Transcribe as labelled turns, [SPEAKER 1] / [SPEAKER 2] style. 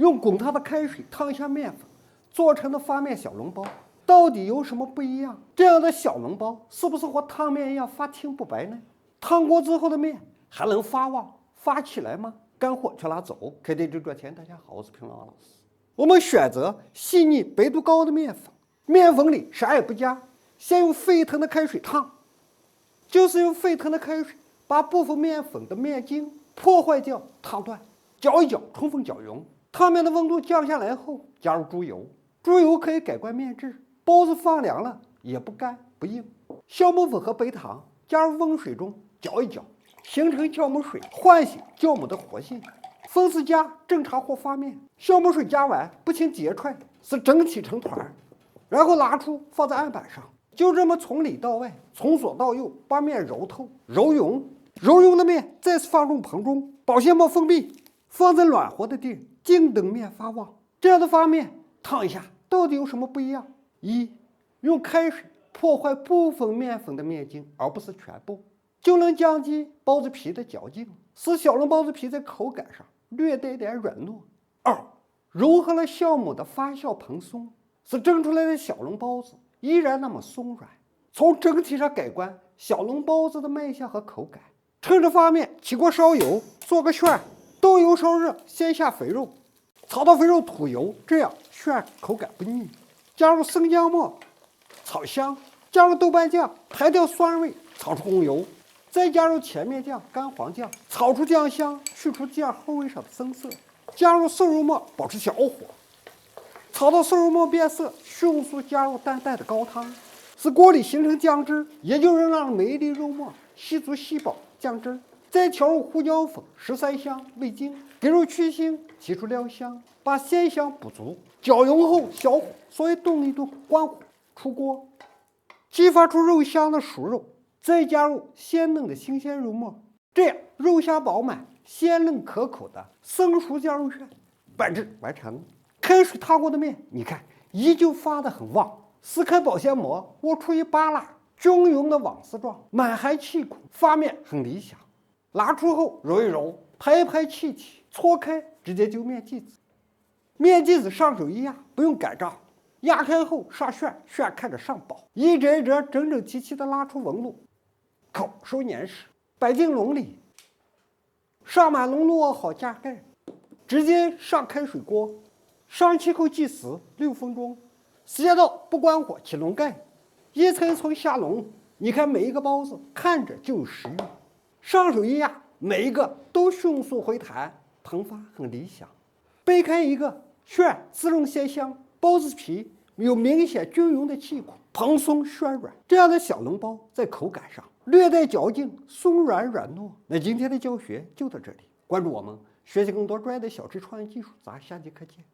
[SPEAKER 1] 用滚烫的开水烫一下面粉做成的发面小笼包，到底有什么不一样？这样的小笼包是不是和汤面一样发青不白呢？烫过之后的面还能发旺发起来吗？干货去拿走，开店就赚钱。大家好，我是平老师。我们选择细腻白度高的面粉，面粉里啥也不加，先用沸腾的开水烫，就是用沸腾的开水把部分面粉的面筋破坏掉、烫断，搅一搅，充分搅匀。烫面的温度降下来后，加入猪油，猪油可以改观面质，包子放凉了也不干不硬。酵母粉和白糖加入温水中搅一搅，形成酵母水，唤醒酵母的活性。分次加正常或发面，酵母水加完不轻结踹，使整体成团，然后拿出放在案板上，就这么从里到外，从左到右把面揉透、揉匀。揉匀的面再次放入盆中，保鲜膜封闭，放在暖和的地方，静等面发旺。这样的发面烫一下，到底有什么不一样？一，用开水破坏部分面粉的面筋，而不是全部，就能降低包子皮的嚼劲，使小笼包子皮在口感上略带点软糯。二，融合了酵母的发酵蓬松，使蒸出来的小笼包子依然那么松软，从整体上改观小笼包子的卖相和口感。趁着发面，起锅烧油，做个旋，豆油烧热，先下肥肉，炒到肥肉吐油，这样旋口感不腻。加入生姜末，炒香，加入豆瓣酱，排掉酸味，炒出红油，再加入甜面酱、干黄酱，炒出酱香，去除酱后味上的生涩。加入瘦肉末，保持小火，炒到瘦肉末变色，迅速加入淡淡的高汤，使锅里形成酱汁，也就能让每一粒肉末吸足吸饱酱汁。再调入胡椒粉、十三香、味精，给肉去腥，提出料香，把鲜香补足。搅匀后，小火稍微炖一炖，关火出锅，激发出肉香的熟肉，再加入鲜嫩的新鲜肉末，这样肉香饱满、鲜嫩可口的生熟酱肉旋拌制完成。开水烫过的面，你看依旧发得很旺，撕开保鲜膜，窝出一扒拉，均匀的网丝状，满含气孔，发面很理想。拿出后揉一揉，拍一拍气体，搓开，直接揪面剂子。面剂子上手一压，不用擀炸，压开后上旋，旋看着上薄，一折一折，整整齐齐的拉出纹路，口收粘实，摆进笼里，上满笼络好加盖，直接上开水锅，上气后计时6分钟，时间到不关火，起笼盖，一层层下笼。你看每一个包子看着就有食欲，上手一压，每一个都迅速回弹，膨发很理想。掰开一个，旋滋润鲜香，包子皮有明显均匀的气孔，蓬松暄软。这样的小笼包在口感上略带嚼劲，松软软糯。那今天的教学就到这里，关注我们，学习更多专业的小吃创意技术，咱下节课见。